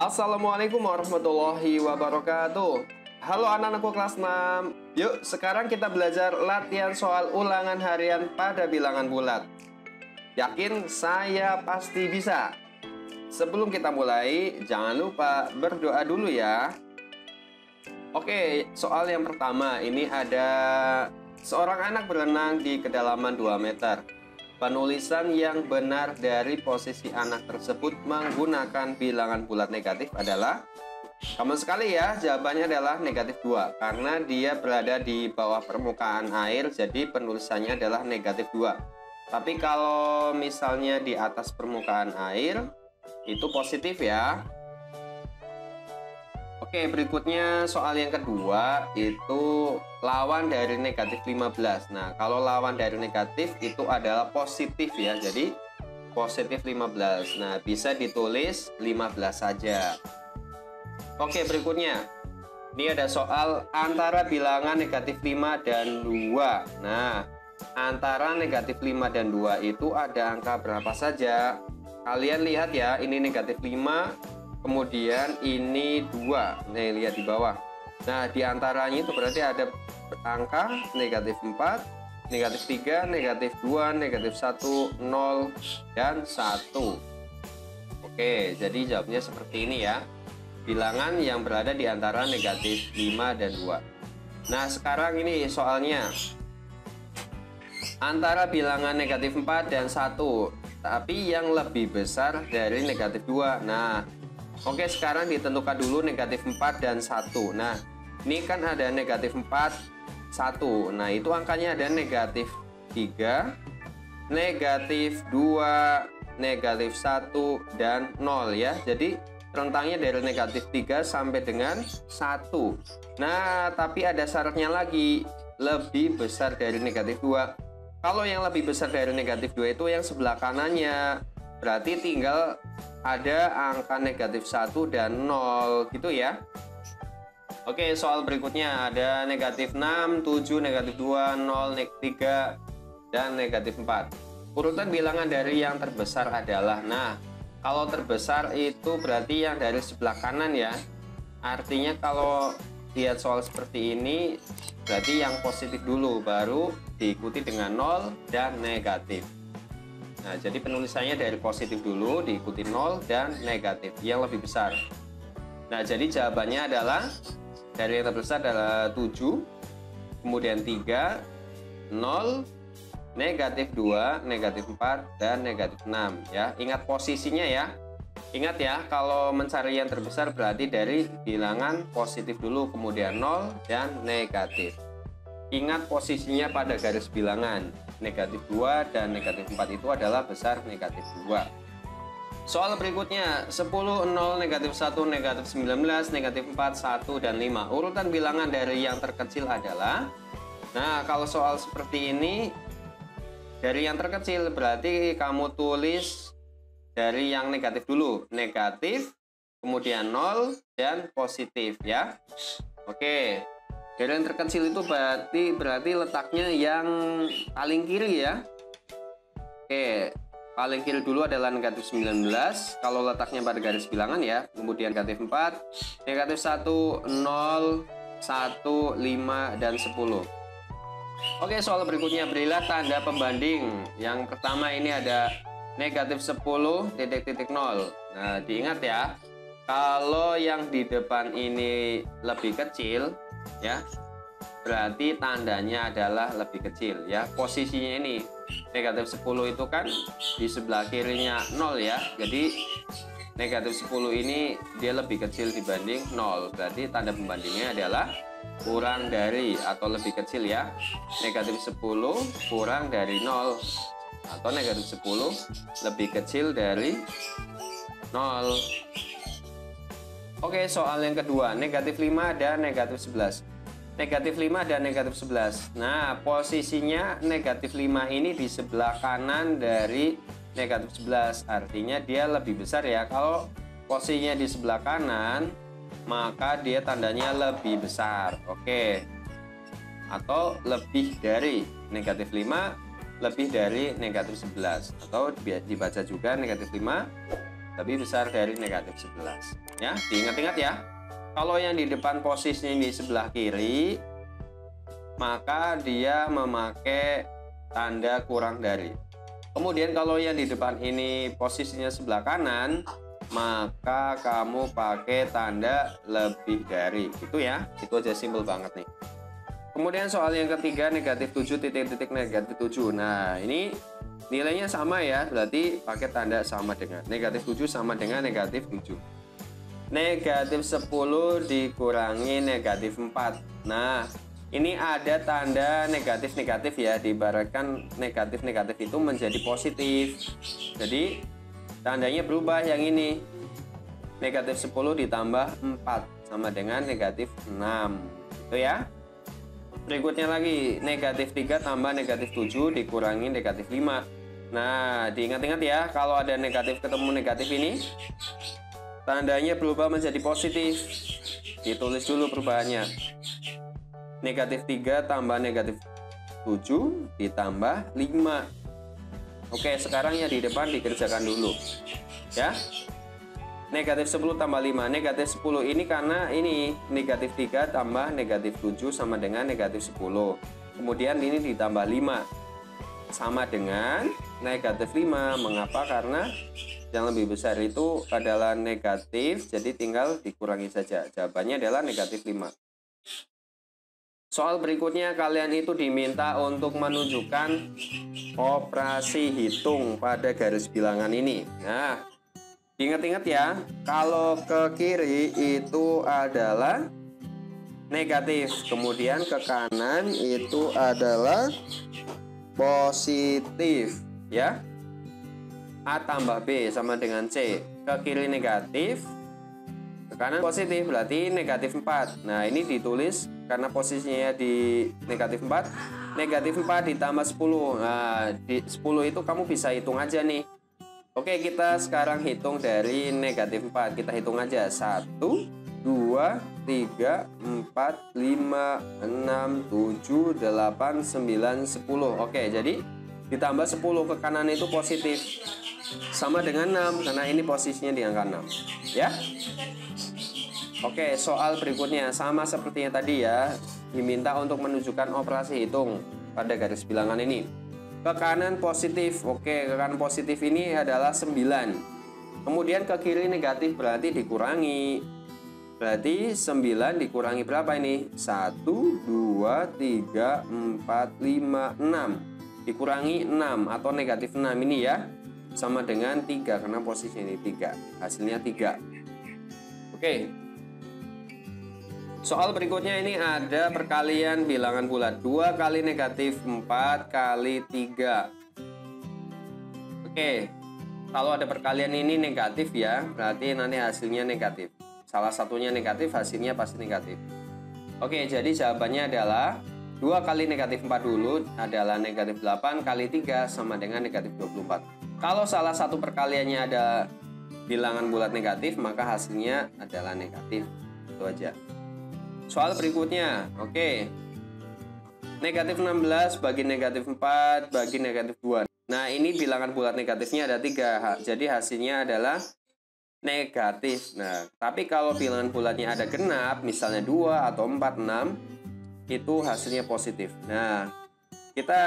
Assalamualaikum warahmatullahi wabarakatuh. Halo anak-anakku kelas 6. Yuk, sekarang kita belajar latihan soal ulangan harian pada bilangan bulat. Yakin saya pasti bisa. Sebelum kita mulai, jangan lupa berdoa dulu ya. Oke, soal yang pertama ini ada seorang anak berenang di kedalaman 2 meter. Penulisan yang benar dari posisi anak tersebut menggunakan bilangan bulat negatif adalah, gampang sekali ya, jawabannya adalah negatif 2 karena dia berada di bawah permukaan air, jadi penulisannya adalah negatif 2. Tapi kalau misalnya di atas permukaan air itu positif ya. Oke, berikutnya soal yang kedua itu lawan dari negatif 15. Nah, kalau lawan dari negatif itu adalah positif ya. Jadi positif 15. Nah, bisa ditulis 15 saja. Oke, berikutnya. Ini ada soal antara bilangan negatif 5 dan 2. Nah, antara negatif 5 dan 2 itu ada angka berapa saja? Kalian lihat ya, ini negatif 5. Kemudian ini 2, nih lihat di bawah. Nah, di antaranya itu berarti ada angka negatif 4, negatif 3, negatif 2, negatif 1, 0, dan 1. Oke, jadi jawabnya seperti ini ya. Bilangan yang berada di antara negatif 5 dan 2. Nah, sekarang ini soalnya. Antara bilangan negatif 4 dan 1, tapi yang lebih besar dari negatif 2. Nah, oke, sekarang ditentukan dulu negatif 4 dan 1. Nah, ini kan ada negatif 4, 1. Nah, itu angkanya ada negatif 3, negatif 2, negatif 1, dan 0 ya. Jadi, rentangnya dari negatif 3 sampai dengan 1. Nah, tapi ada syaratnya lagi, lebih besar dari negatif 2. Kalau yang lebih besar dari negatif 2 itu yang sebelah kanannya. Berarti tinggal ada angka negatif 1 dan 0 gitu ya. Oke, soal berikutnya ada negatif 6, 7, negatif 2, 0, negatif 3, dan negatif 4. Urutan bilangan dari yang terbesar adalah, nah, kalau terbesar itu berarti yang dari sebelah kanan ya. Artinya kalau lihat soal seperti ini, berarti yang positif dulu, baru diikuti dengan 0 dan negatif. Nah, jadi penulisannya dari positif dulu, diikuti 0 dan negatif, yang lebih besar. Nah, jadi jawabannya adalah, dari yang terbesar adalah 7, kemudian 3, 0, negatif 2, negatif 4, dan negatif 6. Ya, ingat posisinya ya. Ingat ya, kalau mencari yang terbesar berarti dari bilangan positif dulu, kemudian 0 dan negatif. Ingat posisinya pada garis bilangan. Negatif 2 dan negatif 4 itu adalah besar negatif 2. Soal berikutnya, 10, 0, negatif 1, negatif 19, negatif 4, 1, dan 5. Urutan bilangan dari yang terkecil adalah, nah, kalau soal seperti ini, dari yang terkecil berarti kamu tulis dari yang negatif dulu. Negatif, kemudian 0, dan positif ya. Oke. Dari yang terkecil itu berarti letaknya yang paling kiri ya. Oke, paling kiri dulu adalah negatif 19 kalau letaknya pada garis bilangan ya. Kemudian negatif 4, negatif 1, 0, 1, 5, dan 10. Oke, soal berikutnya, berilah tanda pembanding. Yang pertama ini ada negatif 10, titik-titik 0. Nah, diingat ya, kalau yang di depan ini lebih kecil ya, berarti tandanya adalah lebih kecil ya. Posisinya ini negatif 10 itu kan di sebelah kirinya 0 ya, jadi negatif 10 ini dia lebih kecil dibanding 0, berarti tanda pembandingnya adalah kurang dari atau lebih kecil ya. Negatif 10 kurang dari 0 atau negatif 10 lebih kecil dari 0. Oke, soal yang kedua, negatif 5 dan negatif 11. Negatif 5 dan negatif 11. Nah, posisinya negatif 5 ini di sebelah kanan dari negatif 11. Artinya dia lebih besar ya. Kalau posisinya di sebelah kanan, maka dia tandanya lebih besar. Oke. Atau lebih dari negatif 5, lebih dari negatif 11. Atau dibaca juga negatif 5 lebih besar dari negatif 11. Ya, diingat-ingat ya. Kalau yang di depan posisinya di sebelah kiri, maka dia memakai tanda kurang dari. Kemudian kalau yang di depan ini posisinya sebelah kanan, maka kamu pakai tanda lebih dari. Itu ya, itu aja, simpel banget nih. Kemudian soal yang ketiga, negatif 7 titik-titik negatif 7. Nah, ini nilainya sama ya, berarti pakai tanda sama dengan. Negatif 7 sama dengan negatif 7. Negatif 10 dikurangi negatif 4. Nah, ini ada tanda negatif-negatif ya, diibaratkan negatif-negatif itu menjadi positif. Jadi, tandanya berubah yang ini. Negatif 10 ditambah 4 sama dengan negatif 6. Itu ya. Berikutnya lagi, negatif 3 tambah negatif 7 dikurangi negatif 5. Nah, diingat-ingat ya, kalau ada negatif ketemu negatif ini, tandanya berubah menjadi positif. Ditulis dulu perubahannya. Negatif 3 tambah negatif 7 ditambah 5. Oke, sekarang ya di depan dikerjakan dulu. Ya. Negatif 10 tambah 5. Negatif 10 ini karena ini negatif 3 tambah negatif 7 sama dengan negatif 10. Kemudian ini ditambah 5. Sama dengan negatif 5. Mengapa? Karena yang lebih besar itu adalah negatif, jadi tinggal dikurangi saja. Jawabannya adalah negatif 5. Soal berikutnya, kalian itu diminta untuk menunjukkan operasi hitung pada garis bilangan ini. Nah, ingat-ingat ya, kalau ke kiri itu adalah negatif, kemudian ke kanan itu adalah positif, ya. A tambah B sama dengan C. Ke kiri negatif, ke kanan positif, berarti negatif 4. Nah, ini ditulis karena posisinya di negatif 4. Negatif 4 ditambah 10. Nah, di 10 itu kamu bisa hitung aja nih. Oke, kita sekarang hitung dari negatif 4. Kita hitung aja. 1, 2, 3, 4, 5, 6, 7, 8, 9, 10. Oke, jadi ditambah 10 ke kanan itu positif. Sama dengan 6, karena ini posisinya di angka 6. Ya. Oke, soal berikutnya sama seperti yang tadi ya. Diminta untuk menunjukkan operasi hitung pada garis bilangan ini. Ke kanan positif. Oke, ke kanan positif ini adalah 9. Kemudian ke kiri negatif, berarti dikurangi. Berarti 9 dikurangi berapa ini? 1, 2, 3, 4, 5, 6. Dikurangi 6 atau negatif 6 ini ya. Sama dengan 3 karena posisinya ini 3. Hasilnya 3. Oke. Soal berikutnya ini ada perkalian bilangan bulat. 2 kali negatif 4 kali 3. Oke. Kalau ada perkalian ini negatif ya, berarti nanti hasilnya negatif. Salah satunya negatif, hasilnya pasti negatif. Oke, jadi jawabannya adalah 2 kali negatif 4 dulu adalah negatif 8 kali 3 sama dengan negatif 24. Kalau salah satu perkaliannya ada bilangan bulat negatif, maka hasilnya adalah negatif. Itu aja. Soal berikutnya, oke. Negatif 16 bagi negatif 4 bagi negatif 2. Nah, ini bilangan bulat negatifnya ada 3. Jadi hasilnya adalah negatif. Nah, tapi kalau bilangan bulatnya ada genap, misalnya 2 atau 4, 6, itu hasilnya positif. Nah, kita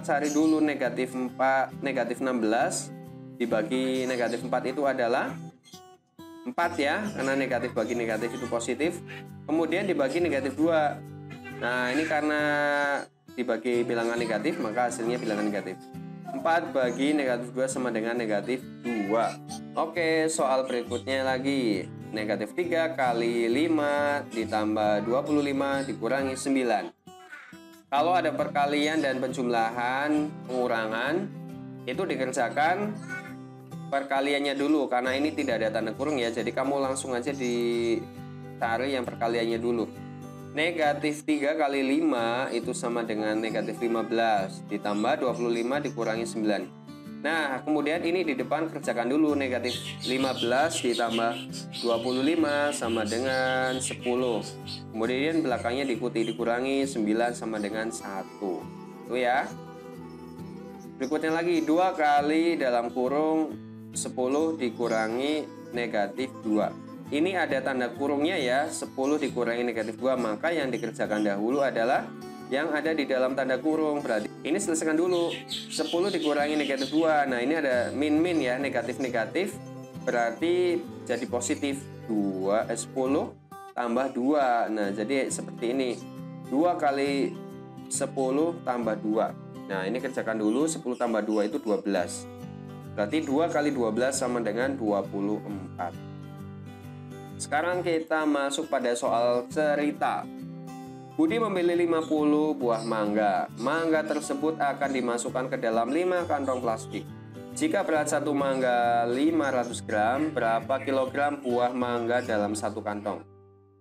cari dulu negatif 4, negatif 16 dibagi negatif 4 itu adalah 4 ya, karena negatif bagi negatif itu positif. Kemudian dibagi negatif 2. Nah, ini karena dibagi bilangan negatif, maka hasilnya bilangan negatif. 4 bagi negatif 2 sama dengan negatif 2. Oke, soal berikutnya lagi. Negatif 3 kali 5 ditambah 25 dikurangi 9. Kalau ada perkalian dan penjumlahan, pengurangan, itu dikerjakan perkaliannya dulu. Karena ini tidak ada tanda kurung ya, jadi kamu langsung aja dicari yang perkaliannya dulu. Negatif 3 kali 5 itu sama dengan negatif 15. Ditambah 25 dikurangi 9. Nah, kemudian ini di depan kerjakan dulu. Negatif 15 ditambah 25 sama dengan 10. Kemudian belakangnya diikuti dikurangi 9 sama dengan 1. Itu ya. Berikutnya lagi 2 kali dalam kurung 10 dikurangi negatif 2. Ini ada tanda kurungnya ya, 10 dikurangi negatif 2, maka yang dikerjakan dahulu adalah yang ada di dalam tanda kurung. Berarti ini selesaikan dulu, 10 dikurangi negatif 2. Nah ini ada min-min ya, negatif-negatif, berarti jadi positif 10 tambah 2. Nah jadi seperti ini, 2 kali 10 tambah 2. Nah ini kerjakan dulu, 10 tambah 2 itu 12. Berarti 2 kali 12 sama dengan 24. Sekarang kita masuk pada soal cerita. Budi membeli 50 buah mangga. Mangga tersebut akan dimasukkan ke dalam 5 kantong plastik. Jika berat satu mangga 500 gram, berapa kilogram buah mangga dalam satu kantong?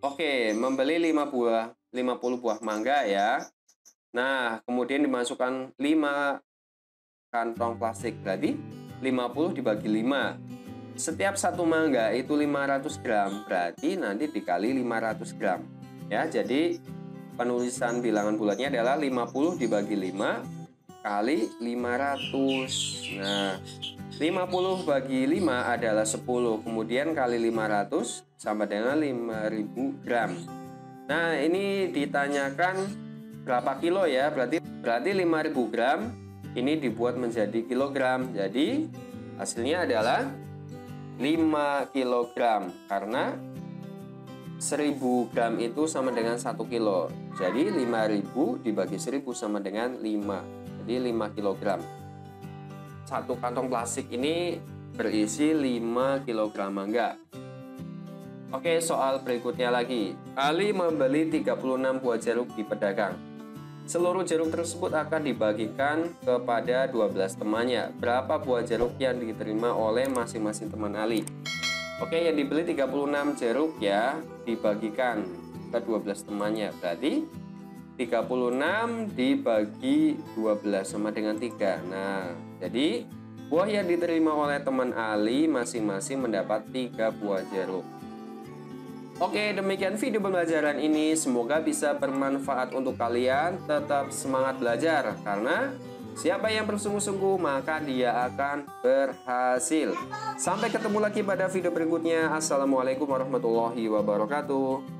Oke, membeli 50 buah mangga ya. Nah, kemudian dimasukkan 5 kantong plastik. Berarti 50 dibagi 5. Setiap satu mangga itu 500 gram, berarti nanti dikali 500 gram. Ya, jadi penulisan bilangan bulatnya adalah 50 dibagi 5 kali 500. Nah, 50 bagi 5 adalah 10, kemudian kali 500 sama dengan 5000 gram. Nah, ini ditanyakan berapa kilo ya, berarti 5000 gram ini dibuat menjadi kilogram. Jadi hasilnya adalah 5 kg, karena 1000 gram itu sama dengan 1 kilo. Jadi 5000 dibagi 1000 sama dengan 5. Jadi 5 kg. Satu kantong plastik ini berisi 5 kg mangga. Oke, soal berikutnya lagi. Ali membeli 36 buah jeruk di pedagang. Seluruh jeruk tersebut akan dibagikan kepada 12 temannya. Berapa buah jeruk yang diterima oleh masing-masing teman Ali? Oke, yang dibeli 36 jeruk ya, dibagikan ke 12 temannya. Berarti 36 dibagi 12 sama dengan 3. Nah, jadi buah yang diterima oleh teman Ali masing-masing mendapat 3 buah jeruk. Oke, demikian video pembelajaran ini. Semoga bisa bermanfaat untuk kalian. Tetap semangat belajar, karena siapa yang bersungguh-sungguh maka dia akan berhasil. Sampai ketemu lagi pada video berikutnya. Assalamualaikum warahmatullahi wabarakatuh.